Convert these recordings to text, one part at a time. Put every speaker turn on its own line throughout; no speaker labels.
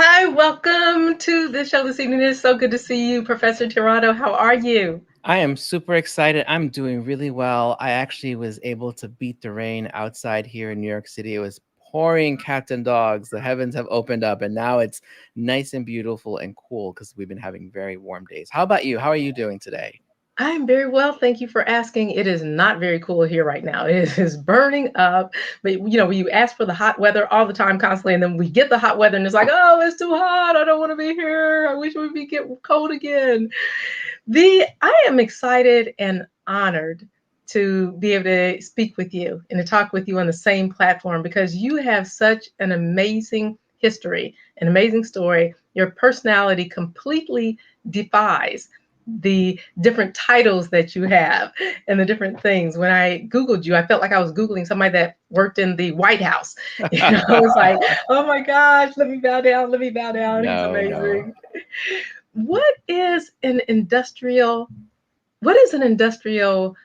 Hi, welcome to the show this evening. It's so good to see you, Professor Tirado. How are you?
I am super excited. I'm doing really well. I actually was able to beat the rain outside here in New York City. It was pouring cats and dogs. The heavens have opened up, and now it's nice and beautiful and cool because we've been having very warm days. How about you? How are you doing today?
I'm very well. Thank you for asking. It is not very cool here right now. It is burning up. But we ask for the hot weather all the time, constantly, and then we get the hot weather, and it's like, oh, it's too hot. I don't want to be here. I wish we'd be get cold again. I am excited and honored to be able to speak with you and to talk with you on the same platform because you have such an amazing history, an amazing story. Your personality completely defies the different titles that you have and the different things. When I Googled you, I felt like I was Googling somebody that worked in the White House. It's like, oh my gosh, let me bow down, let me bow down. He's
No, no.
amazing. What is an what is an industrial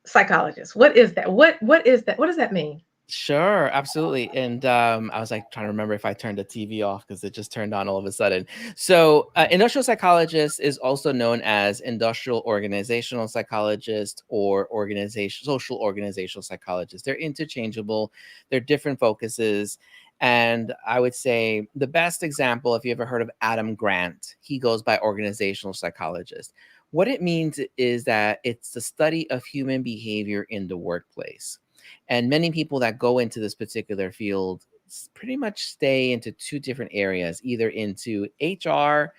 psychologist? What is that? What is that? What does that mean?
Sure, absolutely. And I was like trying to remember if I turned the TV off because it just turned on all of a sudden. So, industrial psychologist is also known as industrial organizational psychologist or social organizational psychologist. They're interchangeable, they're different focuses. And I would say the best example, if you ever heard of Adam Grant, he goes by organizational psychologist. What it means is that it's the study of human behavior in the workplace. And many people that go into this particular field pretty much stay into two different areas, either into HR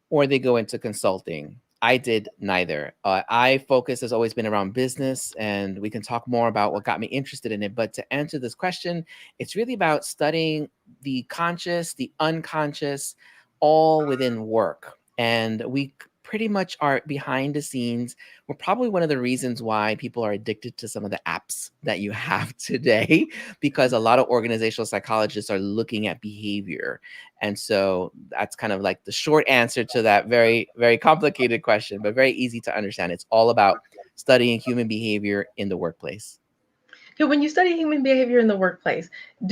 or they go into consulting. I did neither. I focus has always been around business, and we can talk more about what got me interested in it. But to answer this question, it's really about studying the conscious, the unconscious, all within work. And we pretty much are behind the scenes. We're probably one of the reasons why people are addicted to some of the apps that you have today, because a lot of organizational psychologists are looking at behavior. And so that's kind of like the short answer to that very, very complicated question, but very easy to understand. It's all about studying human behavior in the workplace.
Okay, when you study human behavior in the workplace, are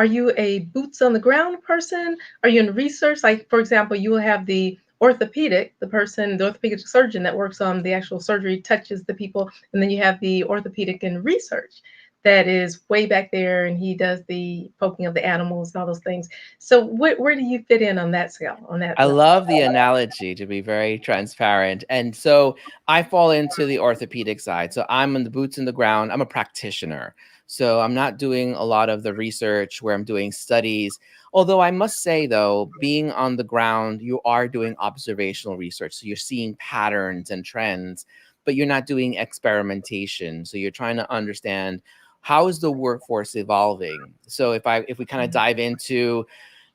you a boots on the ground person? Are you in research? Like, for example, you will have the orthopedic surgeon that works on the actual surgery, touches the people, and then you have the orthopedic and research that is way back there, and he does the poking of the animals and all those things. So, where do you fit in on that scale, on that
I
level?
love the analogy, to be very transparent. And so I fall into the orthopedic side. So I'm in the boots in the ground. I'm a practitioner. So I'm not doing a lot of the research where I'm doing studies. Although I must say, though, being on the ground, you are doing observational research. So you're seeing patterns and trends, but you're not doing experimentation. So you're trying to understand, how is the workforce evolving? So if we kind of dive into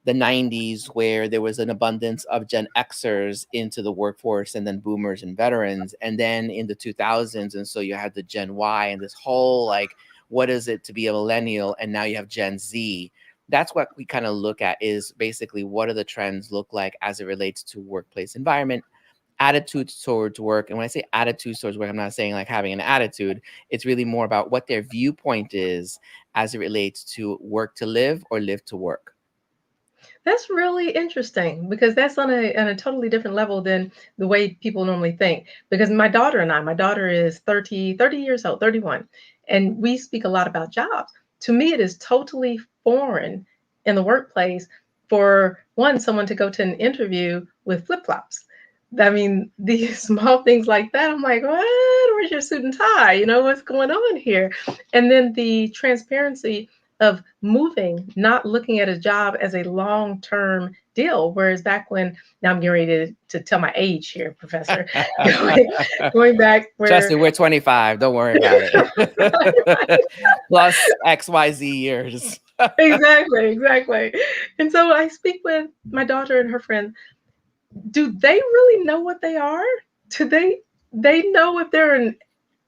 the 90s, where there was an abundance of Gen Xers into the workforce, and then boomers and veterans, and then in the 2000s, and so you had the Gen Y and this whole, like, what is it to be a millennial, and now you have Gen Z. That's what we kind of look at, is basically what do the trends look like as it relates to workplace environment, attitudes towards work. And when I say attitudes towards work, I'm not saying like having an attitude. It's really more about what their viewpoint is as it relates to work to live or live to work.
That's really interesting because that's on a totally different level than the way people normally think. Because my daughter is 30 years old, 31, and we speak a lot about jobs. To me, it is totally foreign in the workplace for someone to go to an interview with flip-flops. I mean, these small things like that, I'm like, what? Where's your suit and tie? What's going on here? And then the transparency of moving, not looking at a job as a long term deal. Whereas back when, now I'm getting ready to tell my age here, Professor, going, going back
Trust
where,
me, we're 25. Don't worry about it. Plus XYZ years.
exactly, exactly. And so I speak with my daughter and her friend. Do they really know what they are? Do they know if they're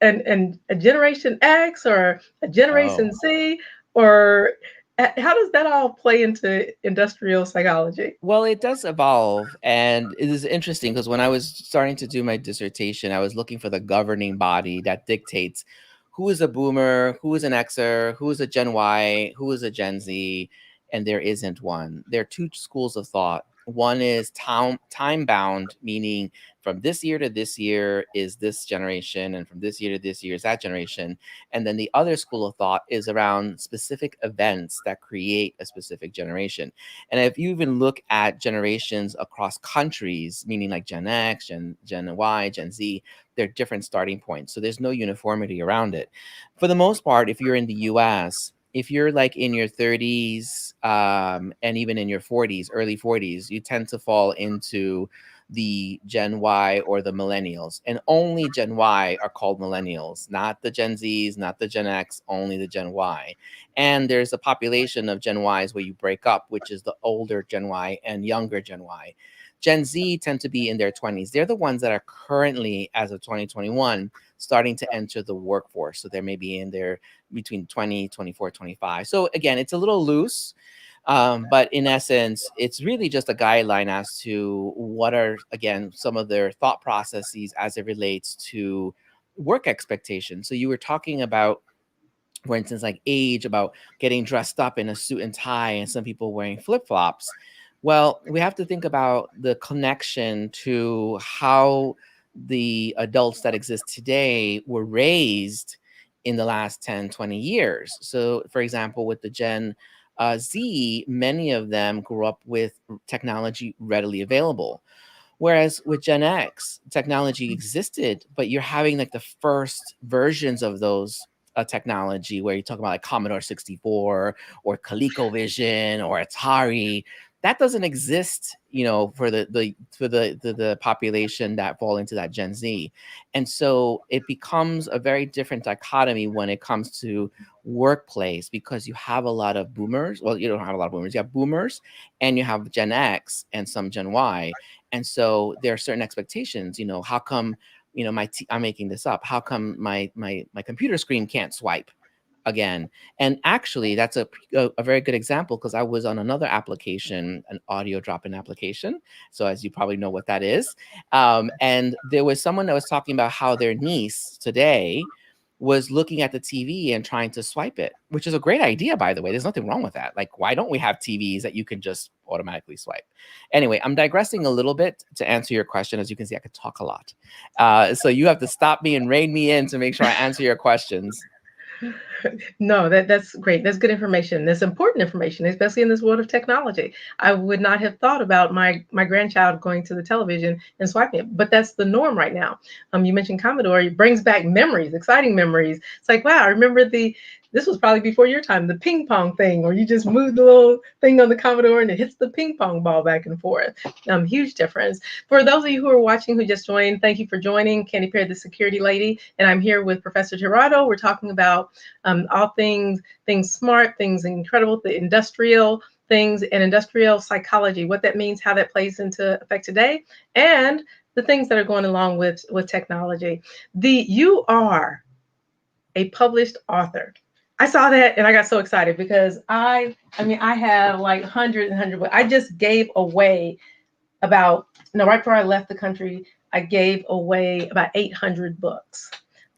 a generation X or a generation
Oh.
Z, or how does that all play into industrial psychology?
Well, it does evolve. And it is interesting because when I was starting to do my dissertation, I was looking for the governing body that dictates who is a boomer, who is an Xer, who is a Gen Y, who is a Gen Z. and there isn't one. There are two schools of thought. One is time bound, meaning from this year to this year is this generation, and from this year to this year is that generation. And then the other school of thought is around specific events that create a specific generation. And if you even look at generations across countries, meaning like Gen X, Gen Y, Gen Z, they're different starting points. So there's no uniformity around it. For the most part, if you're in the US, if you're like in your 30s and even in your 40s, early 40s, you tend to fall into the Gen Y or the millennials. And only Gen Y are called millennials, not the Gen Zs, not the Gen X, only the Gen Y. And there's a population of Gen Ys where you break up, which is the older Gen Y and younger Gen Y. Gen Z tend to be in their 20s. They're the ones that are currently, as of 2021, starting to enter the workforce. So they may be in their between 20, 24, 25. So again, it's a little loose. But in essence, it's really just a guideline as to what are, again, some of their thought processes as it relates to work expectations. So you were talking about, for instance, like age, about getting dressed up in a suit and tie, and some people wearing flip flops. Well, we have to think about the connection to how the adults that exist today were raised in the last 10, 20 years. So, for example, with the Gen Z, many of them grew up with technology readily available. Whereas with Gen X, technology existed, but you're having like the first versions of those technology where you talk about like Commodore 64 or ColecoVision or Atari. That doesn't exist, for the population that fall into that Gen Z. And so it becomes a very different dichotomy when it comes to workplace, because you have a lot of boomers. Well, you don't have a lot of boomers. You have boomers and you have Gen X and some Gen Y. And so there are certain expectations. How come, I'm making this up. How come my computer screen can't swipe again? And actually, that's a very good example, because I was on another application, an audio drop-in application. So as you probably know what that is, and there was someone that was talking about how their niece today was looking at the TV and trying to swipe it, which is a great idea, by the way. There's nothing wrong with that. Like, why don't we have TVs that you can just automatically swipe? Anyway, I'm digressing a little bit to answer your question. As you can see, I could talk a lot. So you have to stop me and rein me in to make sure I answer your questions.
No, that's great. That's good information. That's important information, especially in this world of technology. I would not have thought about my grandchild going to the television and swiping it, but that's the norm right now. You mentioned Commodore. It brings back memories, exciting memories. It's like, wow, I remember this was probably before your time, the ping pong thing, where you just move the little thing on the Commodore and it hits the ping pong ball back and forth. Huge difference. For those of you who are watching, who just joined, thank you for joining. Candy Perry, the security lady, and I'm here with Professor Tirado. We're talking about all things smart, things incredible, the industrial things and industrial psychology, what that means, how that plays into effect today, and the things that are going along with technology. You are a published author. I saw that and I got so excited because I have like hundreds and hundreds. I just gave away about, no, right before I left the country, I gave away about 800 books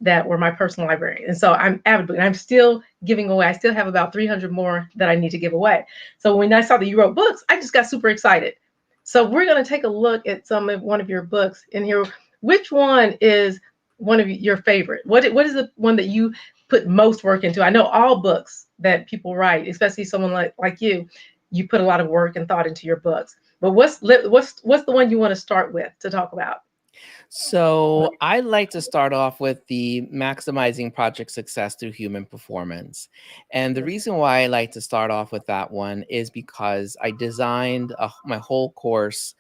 that were my personal library. And so I'm avid book, and I'm still giving away. I still have about 300 more that I need to give away. So when I saw that you wrote books, I just got super excited. So we're going to take a look at one of your books in here. Which one is one of your favorite? What is the one that you put most work into? I know all books that people write, especially someone like you put a lot of work and thought into your books. But what's the one you want to start with to talk about?
So I like to start off with the maximizing project success through human performance. And the reason why I like to start off with that one is because I designed my whole course,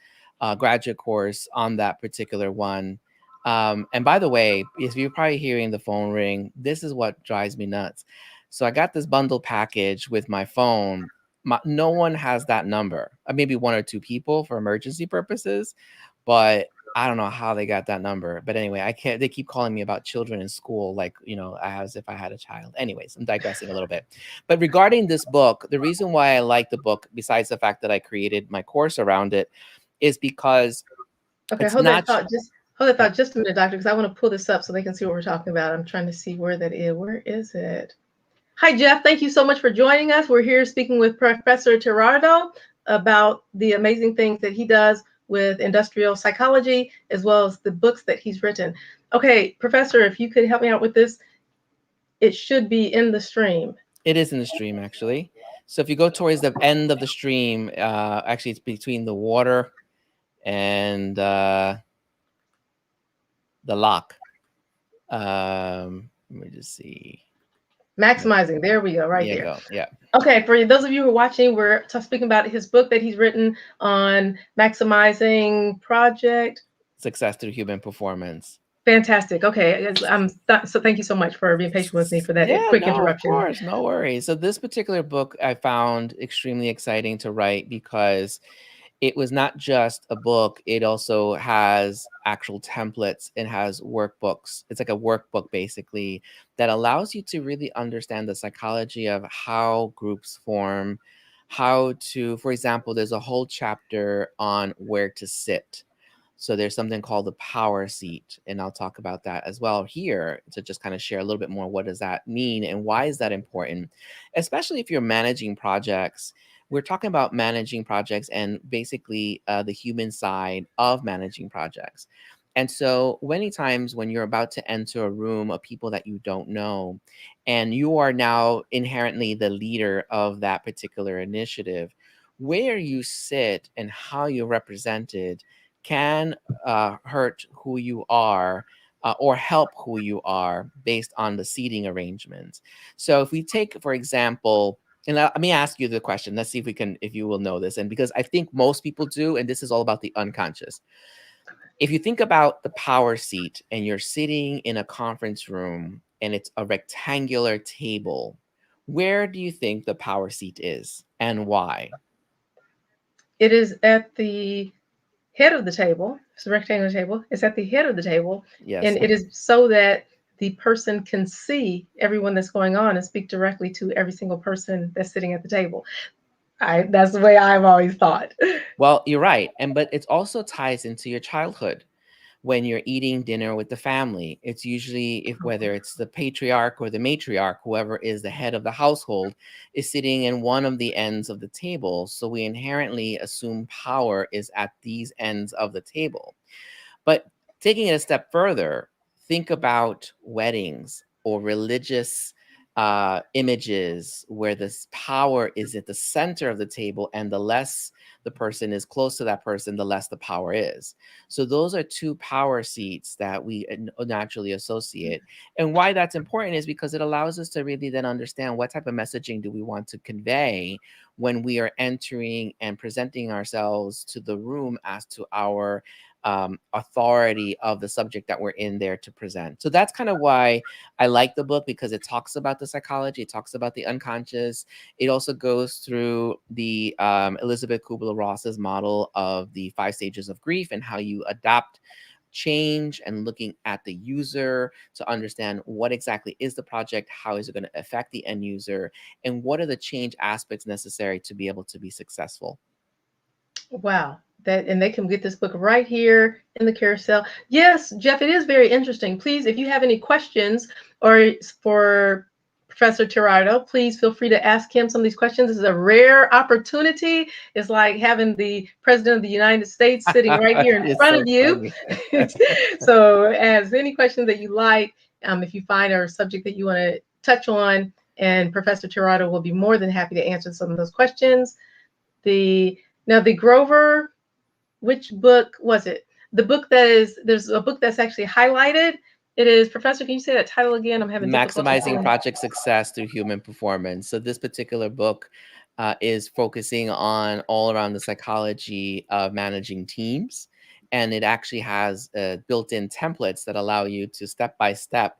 graduate course, on that particular one. And by the way, if you're probably hearing the phone ring, this is what drives me nuts. So I got this bundle package with my phone. No one has that number. Maybe one or two people for emergency purposes, but I don't know how they got that number. But anyway, I can't. They keep calling me about children in school, like, as if I had a child. Anyways, I'm digressing a little bit. But regarding this book, the reason why I like the book, besides the fact that I created my course around it, is because
Okay,
it's
hold that
not.
thought. Just hold that
Yeah.
thought just a minute, doctor, because I want to pull this up so they can see what we're talking about. I'm trying to see where that is. Where is it? Hi, Jeff. Thank you so much for joining us. We're here speaking with Professor Tirado about the amazing things that he does with industrial psychology, as well as the books that he's written. Okay, Professor, if you could help me out with this, it should be in the stream.
It is in the stream, actually. So if you go towards the end of the stream, actually, it's between the water and the lock. Let me just see.
Maximizing. There we go, right
There you
there.
go. Yeah.
Okay, for those of you who are watching, we're speaking about his book that he's written on maximizing project.
Success through human performance.
Fantastic. Okay, so thank you so much for being patient with me for that
Yeah,
quick
no, of
interruption.
course, no worries. So this particular book I found extremely exciting to write because it was not just a book, it also has actual templates, it has workbooks. It's like a workbook basically that allows you to really understand the psychology of how groups form, how to, for example, there's a whole chapter on where to sit. So there's something called the power seat, and I'll talk about that as well here to just kind of share a little bit more. What does that mean and why is that important? Especially if you're managing projects. We're talking about managing projects and basically the human side of managing projects. And so many times when you're about to enter a room of people that you don't know, and you are now inherently the leader of that particular initiative, where you sit and how you're represented can hurt who you are or help who you are based on the seating arrangements. So if we take, for example, and let me ask you the question. Let's see if we can, if you will know this. And because I think most people do, and this is all about the unconscious. If you think about the power seat and you're sitting in a conference room and it's a rectangular table, where do you think the power seat is and why?
It is at the head of the table. It's a rectangular table. It's at the head of the table,
Yes.
and it is so that the person can see everyone that's going on and speak directly to every single person that's sitting at the table. That's the way I've always thought.
Well, you're right. And but it also ties into your childhood when you're eating dinner with the family. It's usually if whether it's the patriarch or the matriarch, whoever is the head of the household, is sitting in one of the ends of the table. So we inherently assume power is at these ends of the table. But taking it a step further, think about weddings or religious images where this power is at the center of the table, and the less the person is close to that person, the less the power is. So those are two power seats that we naturally associate. And why that's important is because it allows us to really then understand what type of messaging do we want to convey when we are entering and presenting ourselves to the room as to our authority of the subject that we're in there to present. So that's kind of why I like the book, because it talks about the psychology, it talks about the unconscious. It also goes through the Elizabeth Kubler-Ross's model of the 5 stages of grief and how you adapt change and looking at the user to understand what exactly is the project, how is it going to affect the end user, and what are the change aspects necessary to be able to be successful.
Wow. That, and they can get this book right here in the carousel. Yes, Jeff, it is very interesting. Please, if you have any questions or for Professor Tirado, please feel free to ask him some of these questions. This is a rare opportunity. It's like having the President of the United States sitting right here in
It's
front
so
of you.
funny.
So, as any questions that you like, if you find a subject that you want to touch on, and Professor Tirado will be more than happy to answer some of those questions. The Grover, which book was it? The book that is, there's a book that's actually highlighted. It is, Professor, can you say that title again? I'm having difficulty
Maximizing
saying.
project success through human performance. So this particular book is focusing on all around the psychology of managing teams, and it actually has built-in templates that allow you to step by step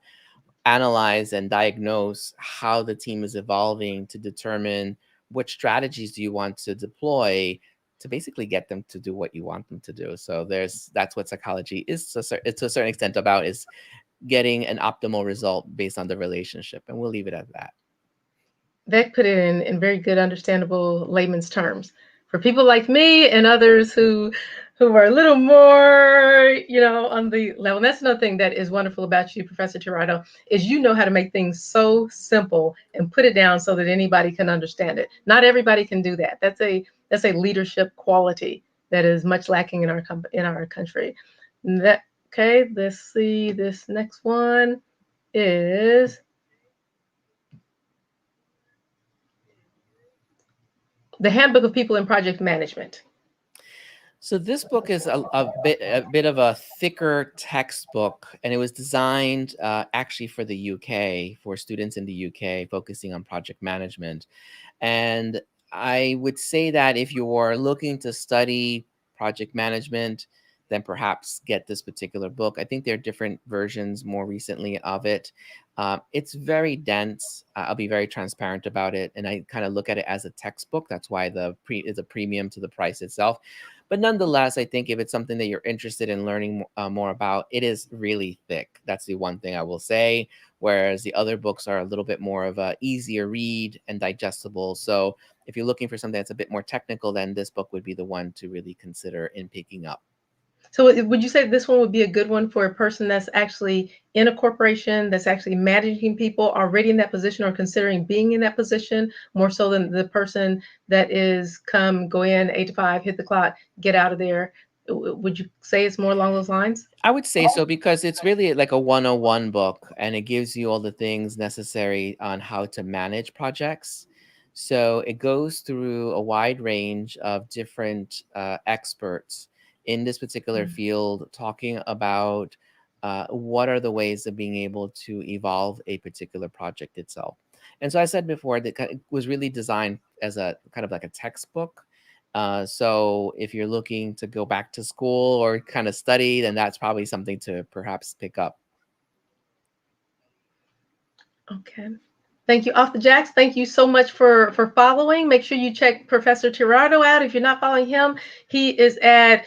analyze and diagnose how the team is evolving to determine what strategies do you want to deploy to basically get them to do what you want them to do. So that's what psychology is to a certain extent about, is getting an optimal result based on the relationship. And we'll leave it at that.
That put it in very good, understandable layman's terms for people like me and others who who are a little more, on the level. And that's another thing that is wonderful about you, Professor Tirado, is you know how to make things so simple and put it down so that anybody can understand it. Not everybody can do that. That's a leadership quality that is much lacking in our country. That okay, let's see. This next one is the Handbook of People in Project Management.
So this book is a bit of a thicker textbook, and it was designed actually for the UK, for students in the UK, focusing on project management. And I would say that if you're looking to study project management, then perhaps get this particular book. I think there are different versions more recently of it. It's very dense. I'll be very transparent about it, and I kind of look at it as a textbook. That's why is a premium to the price itself. But nonetheless, I think if it's something that you're interested in learning more about, it is really thick. That's the one thing I will say. Whereas the other books are a little bit more of a easier read and digestible. So if you're looking for something that's a bit more technical, then this book would be the one to really consider in picking up.
So would you say this one would be a good one for a person that's actually in a corporation, that's actually managing people already in that position or considering being in that position, more so than the person that is go in 8 to 5, hit the clock, get out of there? Would you say it's more along those lines?
I would say so because it's really like a 101 book, and it gives you all the things necessary on how to manage projects. So it goes through a wide range of different experts in this particular
Mm.
field, talking about what are the ways of being able to evolve a particular project itself. And so I said before that it was really designed as a kind of like a textbook. So if you're looking to go back to school or kind of study, then that's probably something to perhaps pick up.
Okay. Thank you, Off the Jacks. Thank you so much for following. Make sure you check Professor Tirado out. If you're not following him, he is at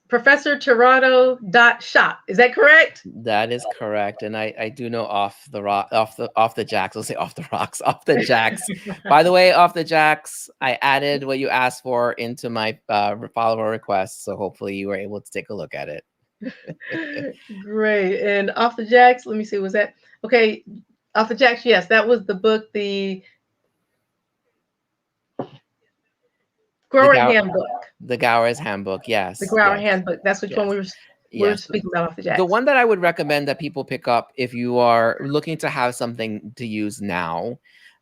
professortirado.shop. Is that correct?
That is correct, and I do know off the jacks. I'll say off the rocks, off the jacks. By the way, off the jacks, I added what you asked for into my follower request, so hopefully you were able to take a look at it.
Great. And Off the Jacks, let me see, was that okay? Off the Jacks, yes, that was the book, the
The
Grower
Gow
Handbook.
the Gowers Handbook.
The
Yes,
Grower
yes,
Handbook. That's which one
yes.
we were
Yes.
speaking about, Off the
The
Jacks.
one that I would recommend that people pick up if you are looking to have something to use now,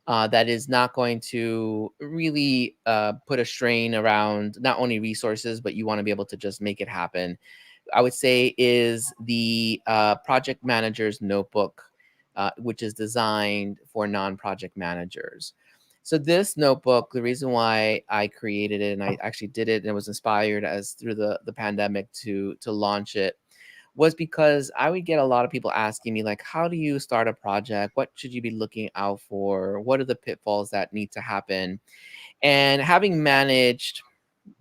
that is not going to really put a strain around not only resources, but you want to be able to just make it happen, I would say is the Project Manager's Notebook, which is designed for non-project managers. So this notebook, the reason why I created it and I actually did it and it was inspired as through the pandemic to launch it was because I would get a lot of people asking me like, how do you start a project? What should you be looking out for? What are the pitfalls that need to happen? And having managed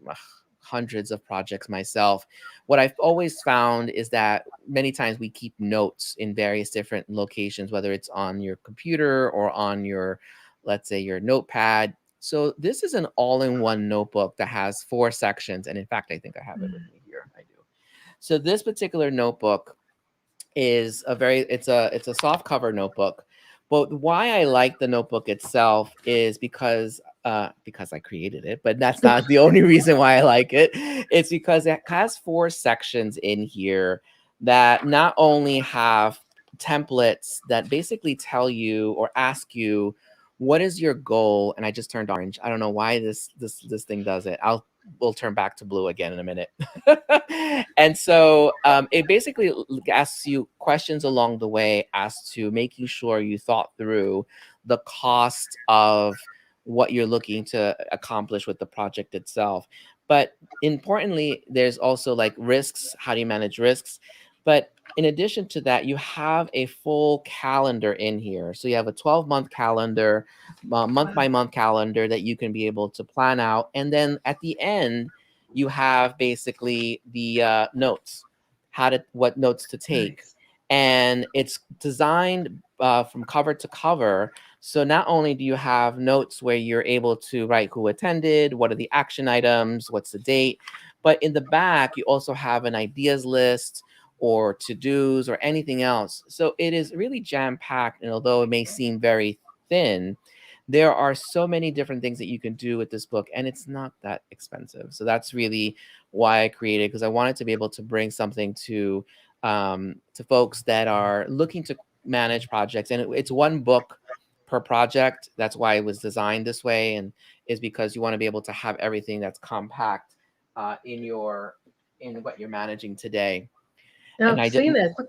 ugh, hundreds of projects myself, what I've always found is that many times we keep notes in various different locations, whether it's on your computer or on your, let's say, your notepad. So this is an all-in-one notebook that has 4 sections. And in fact, I think I have it with me here. I do. So this particular notebook is it's a soft cover notebook. But why I like the notebook itself is because I created it, but that's not the only reason why I like it. It's because it has 4 sections in here that not only have templates that basically tell you or ask you what is your goal. And I just turned orange. I don't know why this thing does it. We'll turn back to blue again in a minute. And so it basically asks you questions along the way as to making sure you thought through the cost of what you're looking to accomplish with the project itself. But importantly, there's also like risks. How do you manage risks? But in addition to that, you have a full calendar in here. So you have a 12-month calendar, month by month calendar that you can be able to plan out. And then at the end, you have basically the notes, what notes to take.
Nice.
And it's designed from cover to cover So not only do you have notes where you're able to write who attended, what are the action items, what's the date, but in the back, you also have an ideas list or to-dos or anything else. So it is really jam-packed. And although it may seem very thin, there are so many different things that you can do with this book, and it's not that expensive. So that's really why I created, because I wanted to be able to bring something to folks that are looking to manage projects. And it's one book per project. That's why it was designed this way, and is because you want to be able to have everything that's compact in what you're managing today.
Now,
And
I've
I did,
seen that. Oh,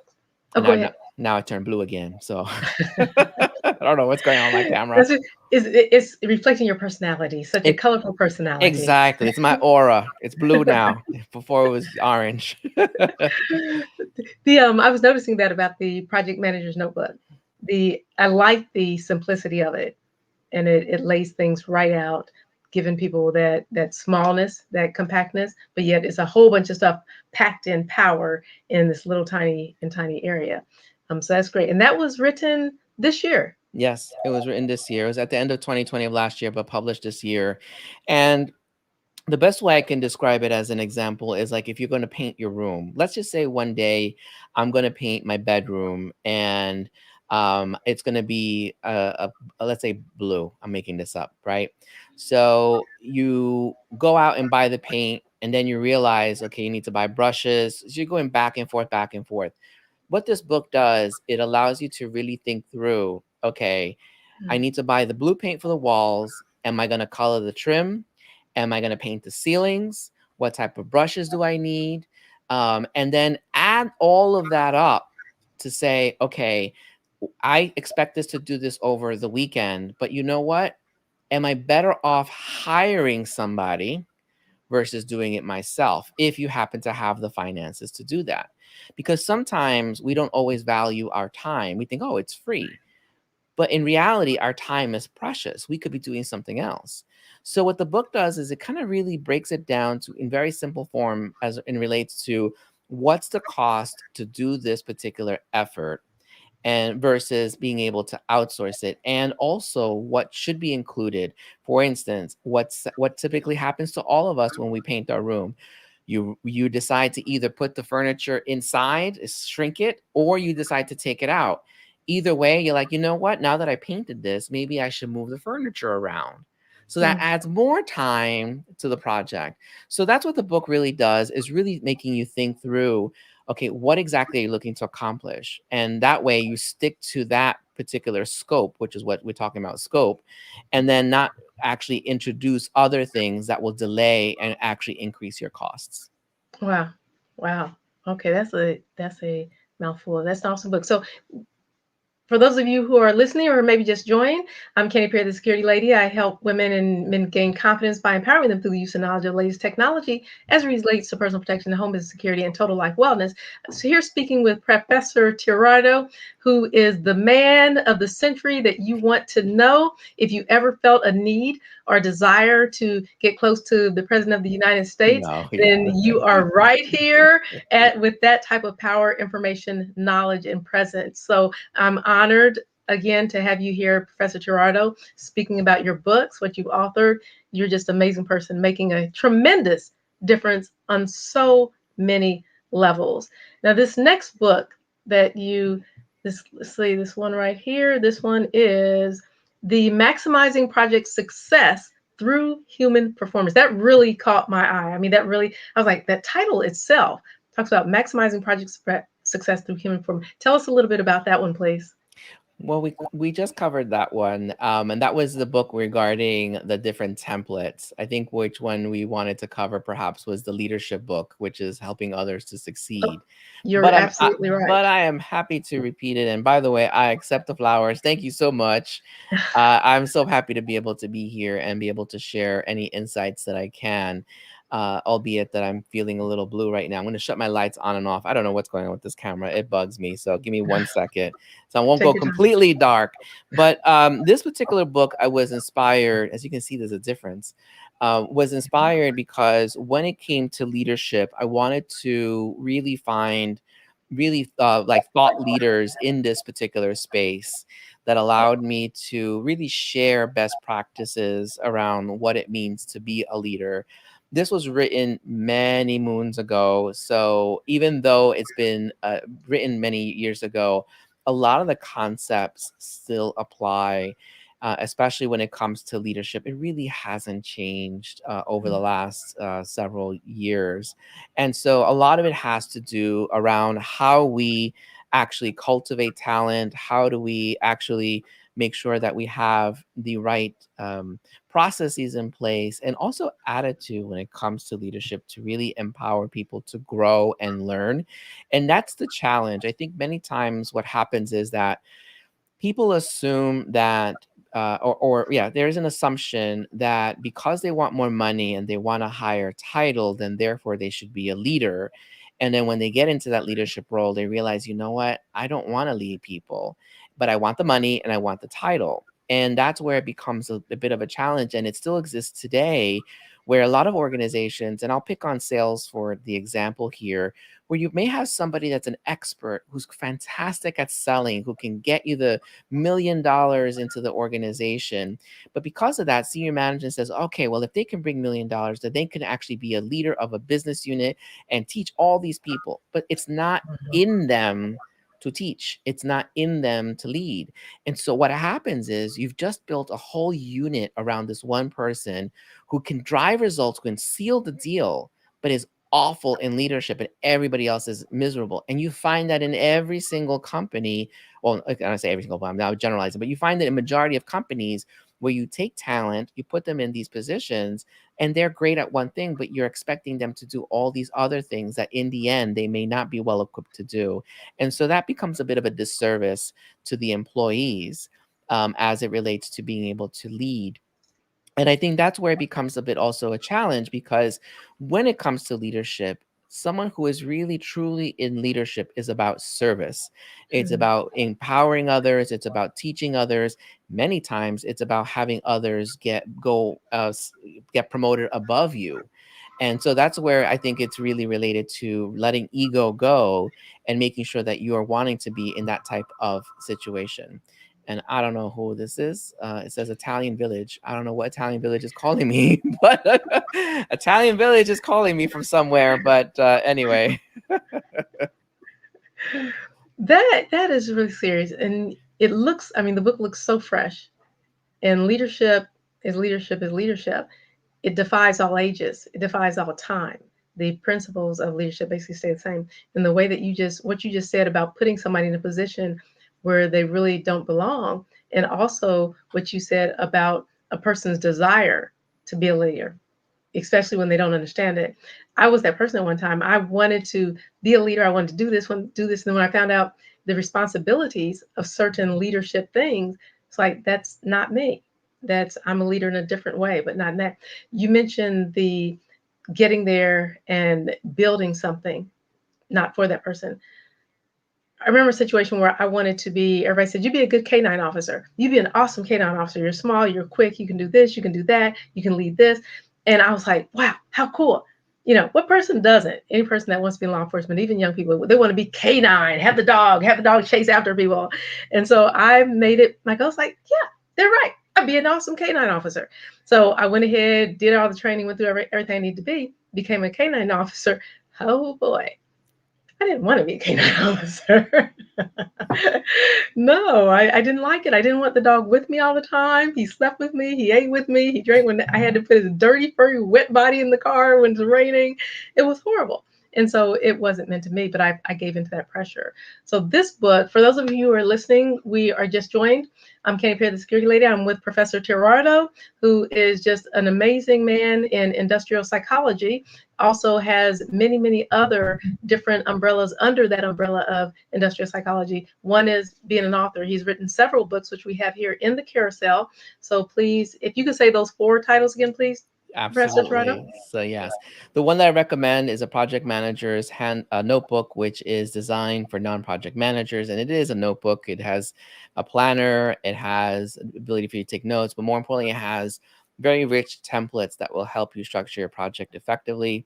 and
go
now
ahead.
now it turned blue again. So I don't know what's going on with my camera.
That's it. It's reflecting your personality, such a
It
colorful personality.
exactly. It's my aura. It's blue now. Before it was orange.
I was noticing that about the project manager's notebook. I like the simplicity of it, and it lays things right out, giving people that smallness, that compactness, but yet it's a whole bunch of stuff packed in power in this little tiny area. So that's great, and that was written this year.
Yes, it was written this year. It was at the end of 2020 of last year, but published this year. And the best way I can describe it as an example is like if you're going to paint your room. Let's just say one day I'm going to paint my bedroom, and it's going to be let's say blue. I'm making this up, right? So you go out and buy the paint, and then you realize, okay, you need to buy brushes. So you're going back and forth, back and forth. What this book does, it allows you to really think through, okay, I need to buy the blue paint for the walls. Am I going to color the trim? Am I going to paint the ceilings? What type of brushes do I need? And then add all of that up to say, okay, I expect this to do this over the weekend, but you know what? Am I better off hiring somebody versus doing it myself if you happen to have the finances to do that? Because sometimes we don't always value our time. We think, oh, it's free. But in reality, our time is precious. We could be doing something else. So what the book does is it kind of really breaks it down to in very simple form as it relates to what's the cost to do this particular effort and versus being able to outsource it, and also what should be included. For instance, what typically happens to all of us when we paint our room. You decide to either put the furniture inside, shrink it, or you decide to take it out. Either way, you're like, you know what? Now that I painted this, maybe I should move the furniture around. So that
Mm.
adds more time to the project. So that's what the book really does, is really making you think through, okay, what exactly are you looking to accomplish? And that way you stick to that particular scope, which is what we're talking about, scope, and then not actually introduce other things that will delay and actually increase your costs.
Wow, wow. Okay, that's a mouthful. That's an awesome book. So for those of you who are listening or maybe just joined, I'm Kenny Perry, the Security Lady. I help women and men gain confidence by empowering them through the use of knowledge of the latest technology as it relates to personal protection, home business security, and total life wellness. So here speaking with Professor Tirado, who is the man of the century that you want to know if you ever felt a need or desire to get close to the President of the United States,
No, yeah.
then you are right here with that type of power, information, knowledge, and presence. So I'm honored again to have you here, Professor Tirado, speaking about your books, what you've authored. You're just an amazing person, making a tremendous difference on so many levels. Now, this next book that let's see, this one right here, this one is The Maximizing Project Success Through Human Performance. That really caught my eye. I mean, I was like, that title itself talks about maximizing project success through human performance. Tell us a little bit about that one, please.
Well, we just covered that one, and that was the book regarding the different templates. I think which one we wanted to cover perhaps was the leadership book, which is helping others to
Oh,
succeed.
you're absolutely right.
But I am happy to repeat it. And by the way, I accept the flowers. Thank you so much. I'm so happy to be able to be here and be able to share any insights that I can. Albeit that I'm feeling a little blue right now. I'm going to shut my lights on and off. I don't know what's going on with this camera. It bugs me. So give me 1 second. So I won't
Take
go
your time.
completely dark. But this particular book, I was inspired, as you can see, there's a difference, was inspired because when it came to leadership, I wanted to really find really like thought leaders in this particular space that allowed me to really share best practices around what it means to be a leader. This was written many moons ago. So even though it's been written many years ago, a lot of the concepts still apply, especially when it comes to leadership. It really hasn't changed over the last several years. And so a lot of it has to do around how we actually cultivate talent. How do we actually make sure that we have the right processes in place, and also attitude when it comes to leadership to really empower people to grow and learn. And that's the challenge. I think many times what happens is that people assume that or yeah, there's an assumption that because they want more money and they want a higher title, then therefore they should be a leader. And then when they get into that leadership role, they realize, you know what, I don't want to lead people, but I want the money and I want the title. And that's where it becomes a bit of a challenge, and it still exists today, where a lot of organizations, and I'll pick on sales for the example here, where you may have somebody that's an expert who's fantastic at selling, who can get you the $1 million into the organization. But because of that, senior management says, okay, well, if they can bring $1 million, then they can actually be a leader of a business unit and teach all these people. But it's not in them to teach, it's not in them to lead. And so what happens is you've just built a whole unit around this one person who can drive results, who can seal the deal, but is awful in leadership, and everybody else is miserable. And you find that in every single company. Well, I don't say every single one, I'm now generalizing, but you find that in majority of companies where you take talent, you put them in these positions, and they're great at one thing, but you're expecting them to do all these other things that in the end they may not be well equipped to do. And so that becomes a bit of a disservice to the employees, as it relates to being able to lead. And I think that's where it becomes a bit also a challenge, because when it comes to leadership, someone who is really truly in leadership is about service. It's about empowering others, it's about teaching others. Many times it's about having others get promoted above you. And so that's where I think it's really related to letting ego go and making sure that you are wanting to be in that type of situation. And I don't know who this is. It says Italian Village. I don't know what Italian Village is calling me, but Italian Village is calling me from somewhere. But anyway.
That is really serious, and it looks. I mean, the book looks so fresh. And leadership. It defies all ages. It defies all time. The principles of leadership basically stay the same. And the way that what you just said about putting somebody in a position where they really don't belong, and also what you said about a person's desire to be a leader, especially when they don't understand it. I was that person at one time. I wanted to be a leader. I wanted to do this, do this. And then when I found out the responsibilities of certain leadership things, it's like, that's not me. I'm a leader in a different way, but not in that. You mentioned the getting there and building something, not for that person. I remember a situation where I wanted to be, everybody said, you'd be a good K9 officer. You'd be an awesome K9 officer. You're small, you're quick, you can do this, you can do that, you can lead this. And I was like, wow, how cool. What person doesn't? Any person that wants to be in law enforcement, even young people, they want to be K9, have the dog chase after people. And so I made it like, I was like, yeah, they're right. I'd be an awesome K9 officer. So I went ahead, did all the training, went through everything I needed to be, became a K9 officer. Oh boy, I didn't want to be a canine officer. No, I didn't like it. I didn't want the dog with me all the time. He slept with me. He ate with me. He drank when I had to put his dirty, furry, wet body in the car when it's raining. It was horrible. And so it wasn't meant to me, but I gave into that pressure. So this book, for those of you who are listening, we are just joined. I'm Kenny Perry, the security lady. I'm with Professor Tirado, who is just an amazing man in industrial psychology. Also has many, many other different umbrellas under that umbrella of industrial psychology. One is being an author. He's written several books, which we have here in the carousel. So please, if you could say those 4 titles again, please, Professor Tirado.
Absolutely. So yes, the one that I recommend is a project manager's notebook, which is designed for non-project managers, and it is a notebook. It has a planner, it has ability for you to take notes, but more importantly, it has very rich templates that will help you structure your project effectively.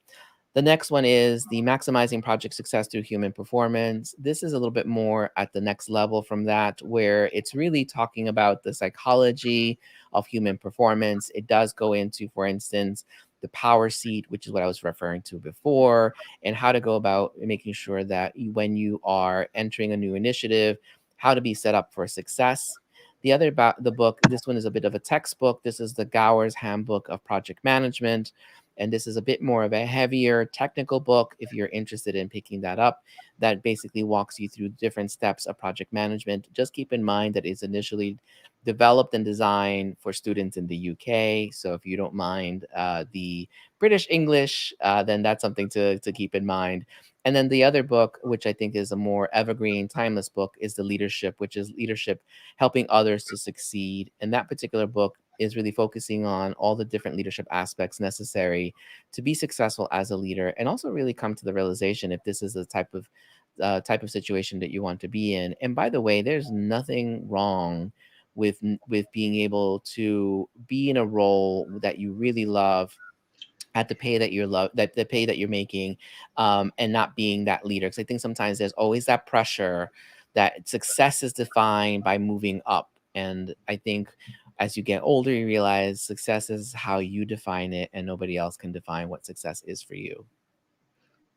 The next one is the maximizing project success through human performance. This is a little bit more at the next level from that, where it's really talking about the psychology of human performance. It does go into, for instance, the power seat, which is what I was referring to before, and how to go about making sure that when you are entering a new initiative, how to be set up for success. The other about the book, this one is a bit of a textbook. This is the Gowers Handbook of Project Management. And this is a bit more of a heavier technical book if you're interested in picking that up, that basically walks you through different steps of project management. Just keep in mind that it's initially developed and designed for students in the UK. So if you don't mind the British English, then that's something to keep in mind. And then the other book, which I think is a more evergreen, timeless book, is The Leadership, which is leadership helping others to succeed. And that particular book is really focusing on all the different leadership aspects necessary to be successful as a leader, and also really come to the realization if this is the type of situation that you want to be in. And by the way, there's nothing wrong with being able to be in a role that you really love at the pay that you're love that the pay that you're making, and not being that leader, because I think sometimes there's always that pressure that success is defined by moving up. And I think as you get older, you realize success is how you define it, and nobody else can define what success is for you.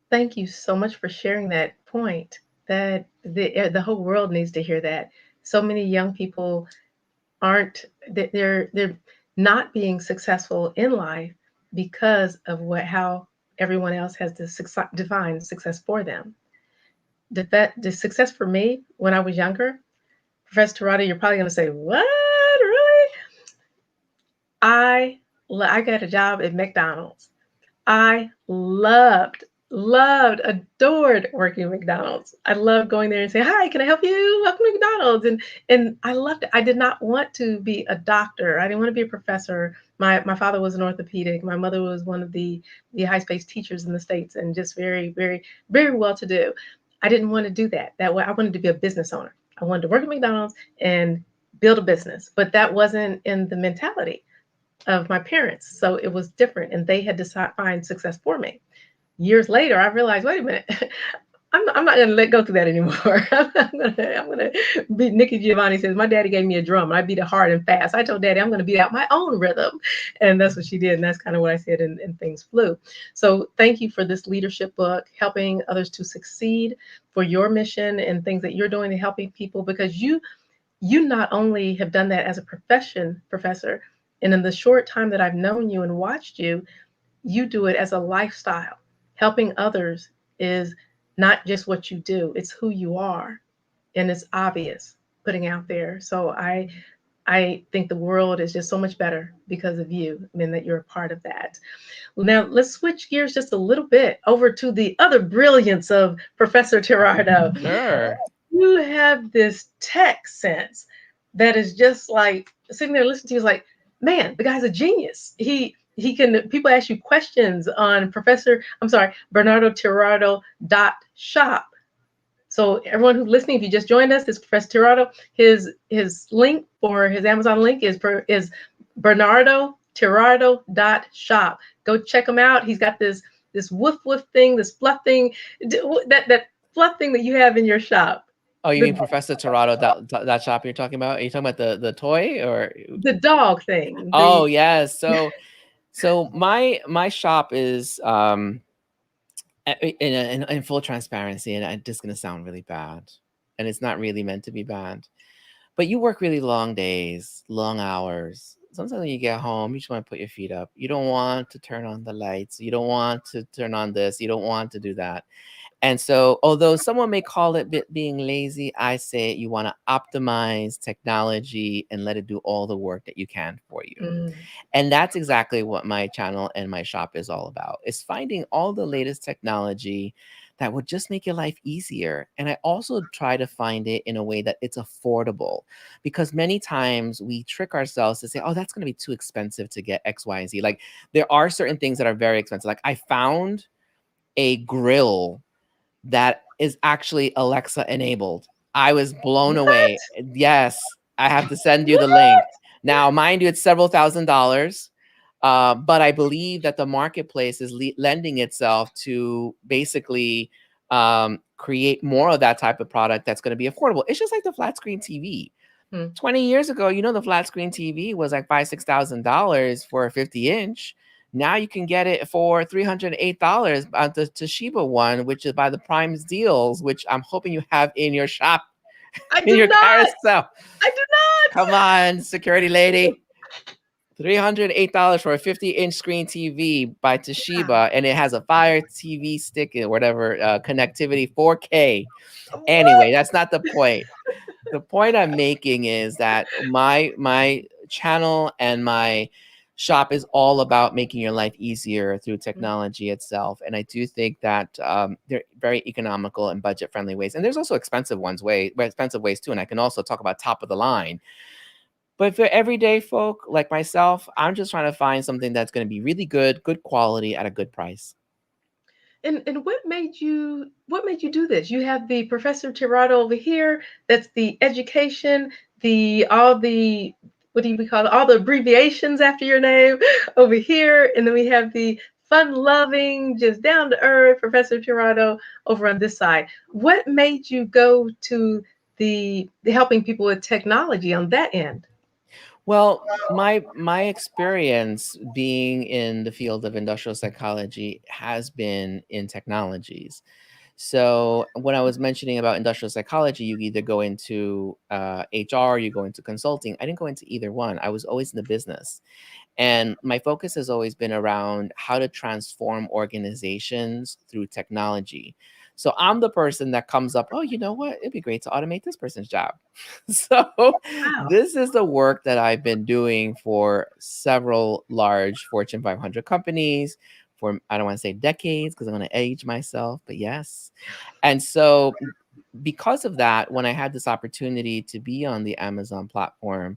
Thank you so much for sharing that point. That the whole world needs to hear that. So many young people aren't they're not being successful in life because of what how everyone else has defined success for them. The success for me when I was younger, Professor Tirado, you're probably going to say, "What? Really?" I I got a job at McDonald's. I loved, adored working at McDonald's. I loved going there and say, "Hi, can I help you? Welcome to McDonald's." And I loved it. I did not want to be a doctor. I didn't want to be a professor. My father was an orthopedic. My mother was one of the high space teachers in the States, and just very, very, very well to do. I didn't want to do that. That way I wanted to be a business owner. I wanted to work at McDonald's and build a business. But that wasn't in the mentality of my parents. So it was different, and they had defined success for me. Years later, I realized, wait a minute, I'm not going to let go to that anymore. I'm gonna be Nikki Giovanni says, my daddy gave me a drum and I beat it hard and fast. I told daddy I'm going to beat out my own rhythm. And that's what she did. And that's kind of what I said in Things Flew. So thank you for this leadership book, helping others to succeed, for your mission and things that you're doing to helping people, because you not only have done that as a profession, Professor, and in the short time that I've known you and watched you, you do it as a lifestyle. Helping others is not just what you do, it's who you are. And it's obvious putting out there. So I think the world is just so much better because of you, and that you're a part of that. Now let's switch gears just a little bit over to the other brilliance of Professor Tirado.
Sure.
You have this tech sense that is just like sitting there listening to you is like, man, the guy's a genius. He can people ask you questions on Bernardo Tirado shop. So everyone who's listening, if you just joined us, this is Professor Tirado. His link for his Amazon link is Bernardo Tirado shop. Go check him out. He's got this woof woof thing, this fluff thing, that fluff thing that you have in your shop.
Oh, you mean
The
Professor Tirado, that shop you're talking about? Are you talking about the toy, or?
the dog thing.
Oh
The
yes. So my shop is in full transparency, and I'm just gonna sound really bad, and it's not really meant to be bad. But you work really long days, long hours. Sometimes when you get home, you just want to put your feet up. You don't want to turn on the lights. You don't want to turn on this. You don't want to do that. And so, although someone may call it being lazy, I say you want to optimize technology and let it do all the work that you can for you.
mm,
And that's exactly what my channel and my shop is all about, is finding all the latest technology that would just make your life easier. And I also try to find it in a way that it's affordable, because many times we trick ourselves to say, oh, that's going to be too expensive to get X, Y, and Z. Like, there are certain things that are very expensive. Like, I found a grill that is actually Alexa enabled. I was blown
what?
away. Yes, I have to send you the link.
What?
Now, mind you, it's several $1,000s. But I believe that the marketplace is lending itself to basically create more of that type of product that's going to be affordable. It's just like the flat screen TV.
Hmm.
20 years ago, the flat screen TV was like $5,000-$6,000 for a 50-inch. Now you can get it for $308 at the Toshiba one, which is by the Prime's deals, which I'm hoping you have in your shop,
I
in
do
your
not.
carousel.
I do not.
Come on, security lady. $308 for a 50-inch screen TV by
Wow.
Toshiba, and it has a Fire TV stick and whatever connectivity, 4K.
What?
Anyway, that's not the point. The point I'm making is that my channel and my shop is all about making your life easier through technology itself, and I do think that they're very economical and budget friendly ways. And there's also expensive ways too. And I can also talk about top of the line. But for everyday folk like myself, I'm just trying to find something that's going to be really good quality at a good price.
And what made you do this? You have the Professor Tirado over here. That's the education, the all the what do we call it? All the abbreviations after your name over here, and then we have the fun-loving, just down to earth Professor Tirado over on this side. What made you go to the helping people with technology on that end?
Well, my experience being in the field of industrial psychology has been in technologies. So when I was mentioning about industrial psychology, you either go into HR, you go into consulting. I didn't go into either one. I was always in the business. And my focus has always been around how to transform organizations through technology. So I'm the person that comes up, oh, you know what? It'd be great to automate this person's job. So
Wow.
this is the work that I've been doing for several large Fortune 500 companies for, I don't want to say decades because I'm going to age myself, but yes. And so because of that, when I had this opportunity to be on the Amazon platform,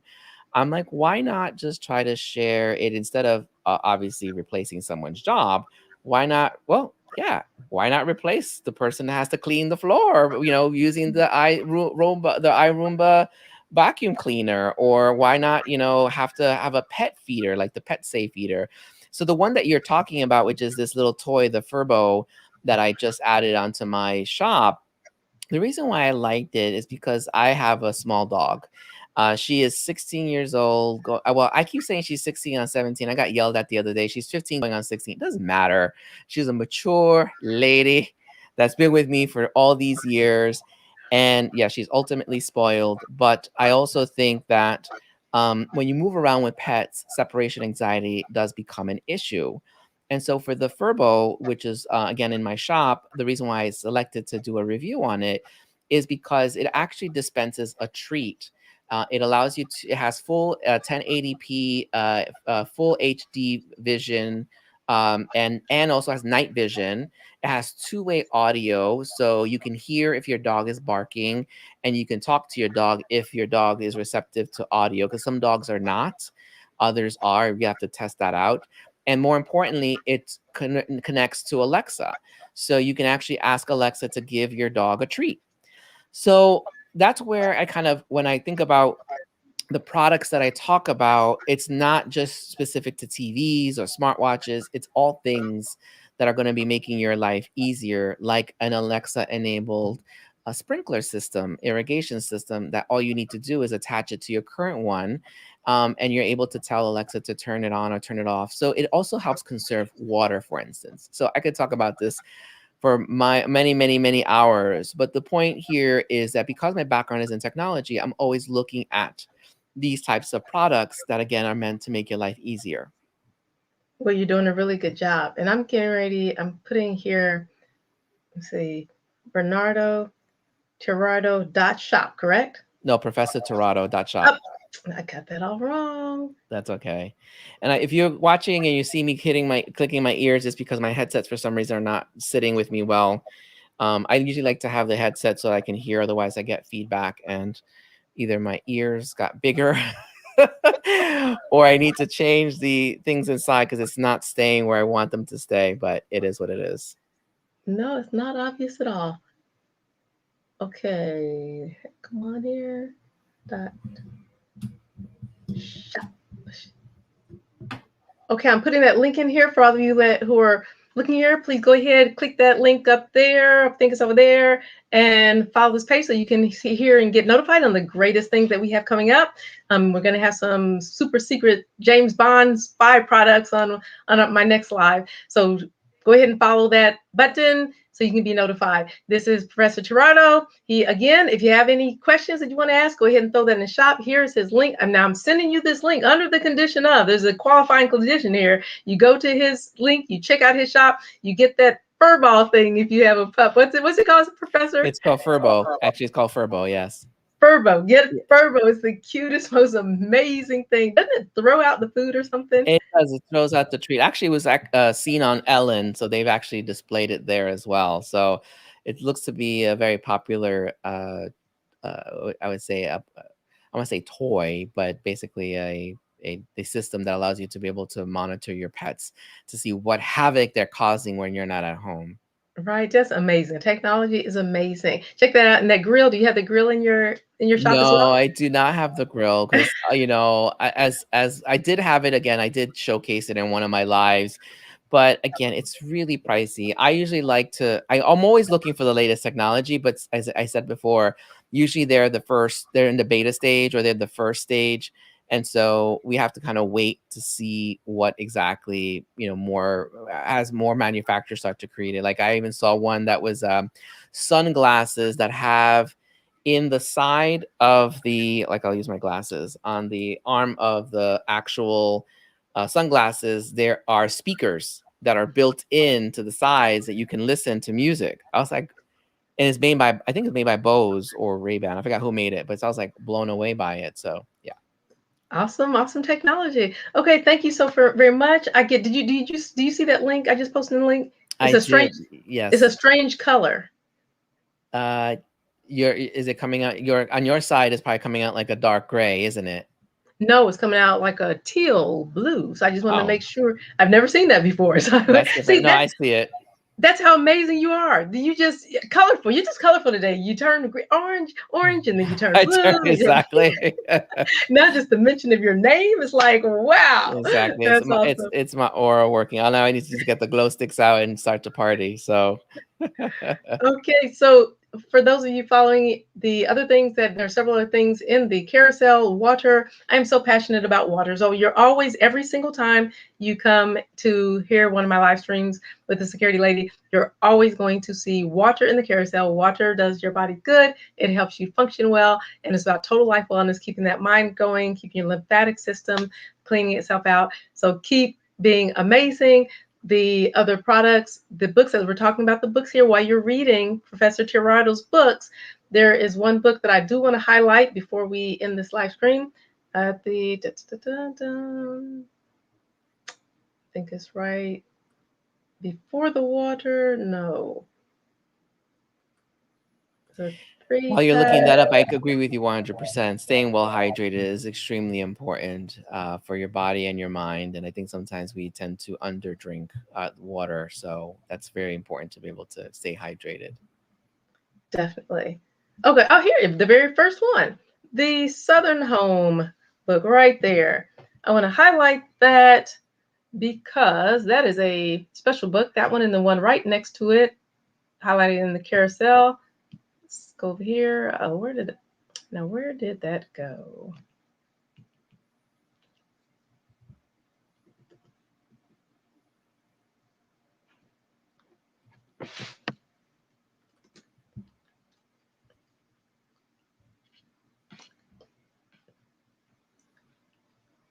I'm like, why not just try to share it instead of obviously replacing someone's job? Why not? Well, yeah, why not replace the person that has to clean the floor? Using the iRoomba vacuum cleaner, or why not? Have to have a pet feeder like the Pet Safe feeder. So the one that you're talking about, which is this little toy, the Furbo, that I just added onto my shop, the reason why I liked it is because I have a small dog. She is 16 years old. Well, I keep saying she's 16 on 17. I got yelled at the other day. She's 15 going on 16. It doesn't matter. She's a mature lady that's been with me for all these years. And yeah, she's ultimately spoiled. But I also think that when you move around with pets, separation anxiety does become an issue. And so for the Furbo, which is again in my shop, the reason why I selected to do a review on it is because it actually dispenses a treat. It allows you to, it has full 1080p, full HD vision, and also has night vision. It has two-way audio, so you can hear if your dog is barking, and you can talk to your dog if your dog is receptive to audio, because some dogs are not, others are. You have to test that out. And more importantly, it connects to Alexa. So you can actually ask Alexa to give your dog a treat. So that's where I kind of, when I think about the products that I talk about, it's not just specific to TVs or smartwatches. It's all things that are going to be making your life easier, like an Alexa enabled a sprinkler system, irrigation system, that all you need to do is attach it to your current one. And you're able to tell Alexa to turn it on or turn it off. So it also helps conserve water, for instance. So I could talk about this for my many, many, many hours. But the point here is that because my background is in technology, I'm always looking at these types of products that again are meant to make your life easier.
Well, you're doing a really good job. And I'm getting ready, I'm putting here, let's see, Bernardo Tirado dot shop, correct?
No, Professor Tirado dot
Oh,
shop.
I got that all wrong.
That's okay. And if you're watching and you see me clicking my ears, it's because my headsets for some reason are not sitting with me well. I usually like to have the headset so I can hear, otherwise I get feedback, and either my ears got bigger or I need to change the things inside because it's not staying where I want them to stay, but it is what it is.
No, it's not obvious at all. Okay, come on here. Dot shop. Okay, I'm putting that link in here for all of you who are looking here. Please go ahead, click that link up there. I think it's over there, and follow this page so you can see here and get notified on the greatest things that we have coming up. We're going to have some super secret James Bond spy products on my next live. So go ahead and follow that button so you can be notified. This is Professor Tirado. Again, if you have any questions that you want to ask, go ahead and throw that in the shop. Here's his link. And now I'm sending you this link under the condition of, there's a qualifying condition here. You go to his link, you check out his shop, you get that furball thing if you have a pup. What's it called, Professor?
It's called Furbo. Actually, it's called Furbo, yes.
Furbo. Get Furbo. It's the cutest, most amazing thing. Doesn't it throw out the food or something?
It does. It throws out the treat. Actually, it was seen on Ellen, so they've actually displayed it there as well. So it looks to be a very popular, I would say, I want to say toy, but basically a system that allows you to be able to monitor your pets to see what havoc they're causing when you're not at home.
Right, that's amazing. Technology is amazing. Check that out. And that grill, do you have the grill in your shop as
No,
well?
I do not have the grill because as I did have it again, I did showcase it in one of my lives, but again, it's really pricey. I usually I'm always looking for the latest technology, but as I said before, usually they're in the beta stage or they're the first stage. And so we have to kind of wait to see what exactly, more as more manufacturers start to create it. Like I even saw one that was sunglasses that have in the side of I'll use my glasses on the arm of the actual sunglasses, there are speakers that are built into the sides that you can listen to music. I was like, and it's made by, I think it's made by Bose or Ray-Ban. I forgot who made it, but I was like blown away by it. So yeah.
Awesome, awesome technology. Okay, thank you very much. Do you see that link? I just posted the link.
I did, yes.
It's a strange color.
Is it coming out? On your side is probably coming out like a dark gray, isn't it?
No, it's coming out like a teal blue. So I just wanted to
Oh,
make sure. I've never seen that before. So
that's different. No, I see it.
That's how amazing you are. You just colorful. You're just colorful today. You turn orange, and then you turn blue.
Exactly.
Not just the mention of your name is like, wow.
Exactly.
That's awesome.
It's my aura working. Oh, now I need to just get the glow sticks out and start to party. So
Okay, so for those of you following the other things, that there are several other things in the carousel. Water. I'm so passionate about water. So you're always, every single time you come to hear one of my live streams with the security lady, you're always going to see water in the carousel. Water does your body good. It helps you function well. And it's about total life wellness, keeping that mind going, keeping your lymphatic system cleaning itself out. So keep being amazing. The other products, the books that we're talking about, the books here, while you're reading Professor Tirado's books, there is one book that I do want to highlight before we end this live stream. I think it's right before the water. No.
while you're looking that up, I agree with you 100%. Staying well hydrated is extremely important for your body and your mind. And I think sometimes we tend to underdrink water. So that's very important to be able to stay hydrated.
Definitely. Okay. Oh, here, the very first one, the Southern Home book right there. I want to highlight that because that is a special book. That one and the one right next to it, highlighted in the carousel. Let's go over here. Oh, where did that go?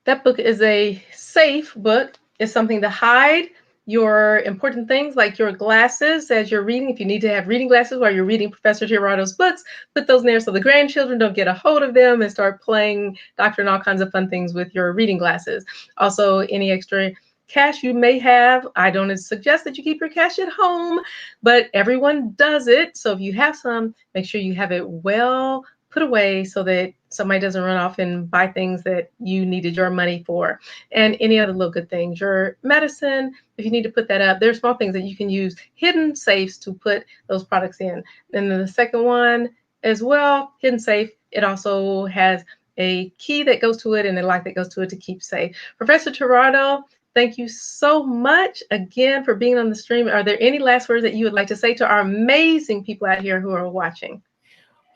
That book is a safe book. It's something to hide your important things like your glasses as you're reading. If you need to have reading glasses while you're reading Professor Tirado's books, put those in there so the grandchildren don't get a hold of them and start playing doctor and all kinds of fun things with your reading glasses. Also, any extra cash you may have, I don't suggest that you keep your cash at home, but everyone does it. So if you have some, make sure you have it well put away so that somebody doesn't run off and buy things that you needed your money for. And any other little good things, your medicine, if you need to put that up, there's small things that you can use, hidden safes to put those products in. And then the second one as well, hidden safe, it also has a key that goes to it and a lock that goes to it to keep safe. Professor Tirado Thank you so much again for being on the stream. Are there any last words that you would like to say to our amazing people out here who are watching?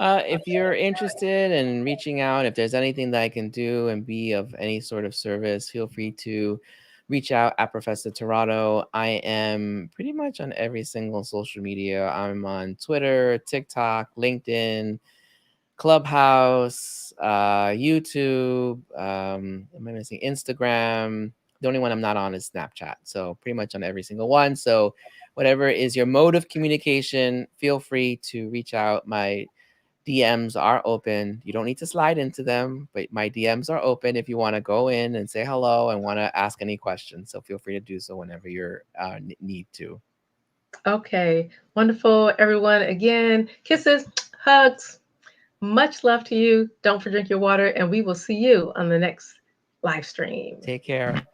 If you're interested in reaching out, if there's anything that I can do and be of any sort of service, feel free to reach out at Professor Tirado. I am pretty much on every single social media. I'm on Twitter, TikTok, LinkedIn, Clubhouse, YouTube. Am I missing Instagram? The only one I'm not on is Snapchat. So pretty much on every single one. So whatever is your mode of communication, feel free to reach out. My DMs are open. You don't need to slide into them, but my DMs are open if you want to go in and say hello and want to ask any questions. So feel free to do so whenever you're need to.
Okay, wonderful, everyone. Again, kisses, hugs, much love to you. Don't forget your water, and we will see you on the next live stream.
Take care.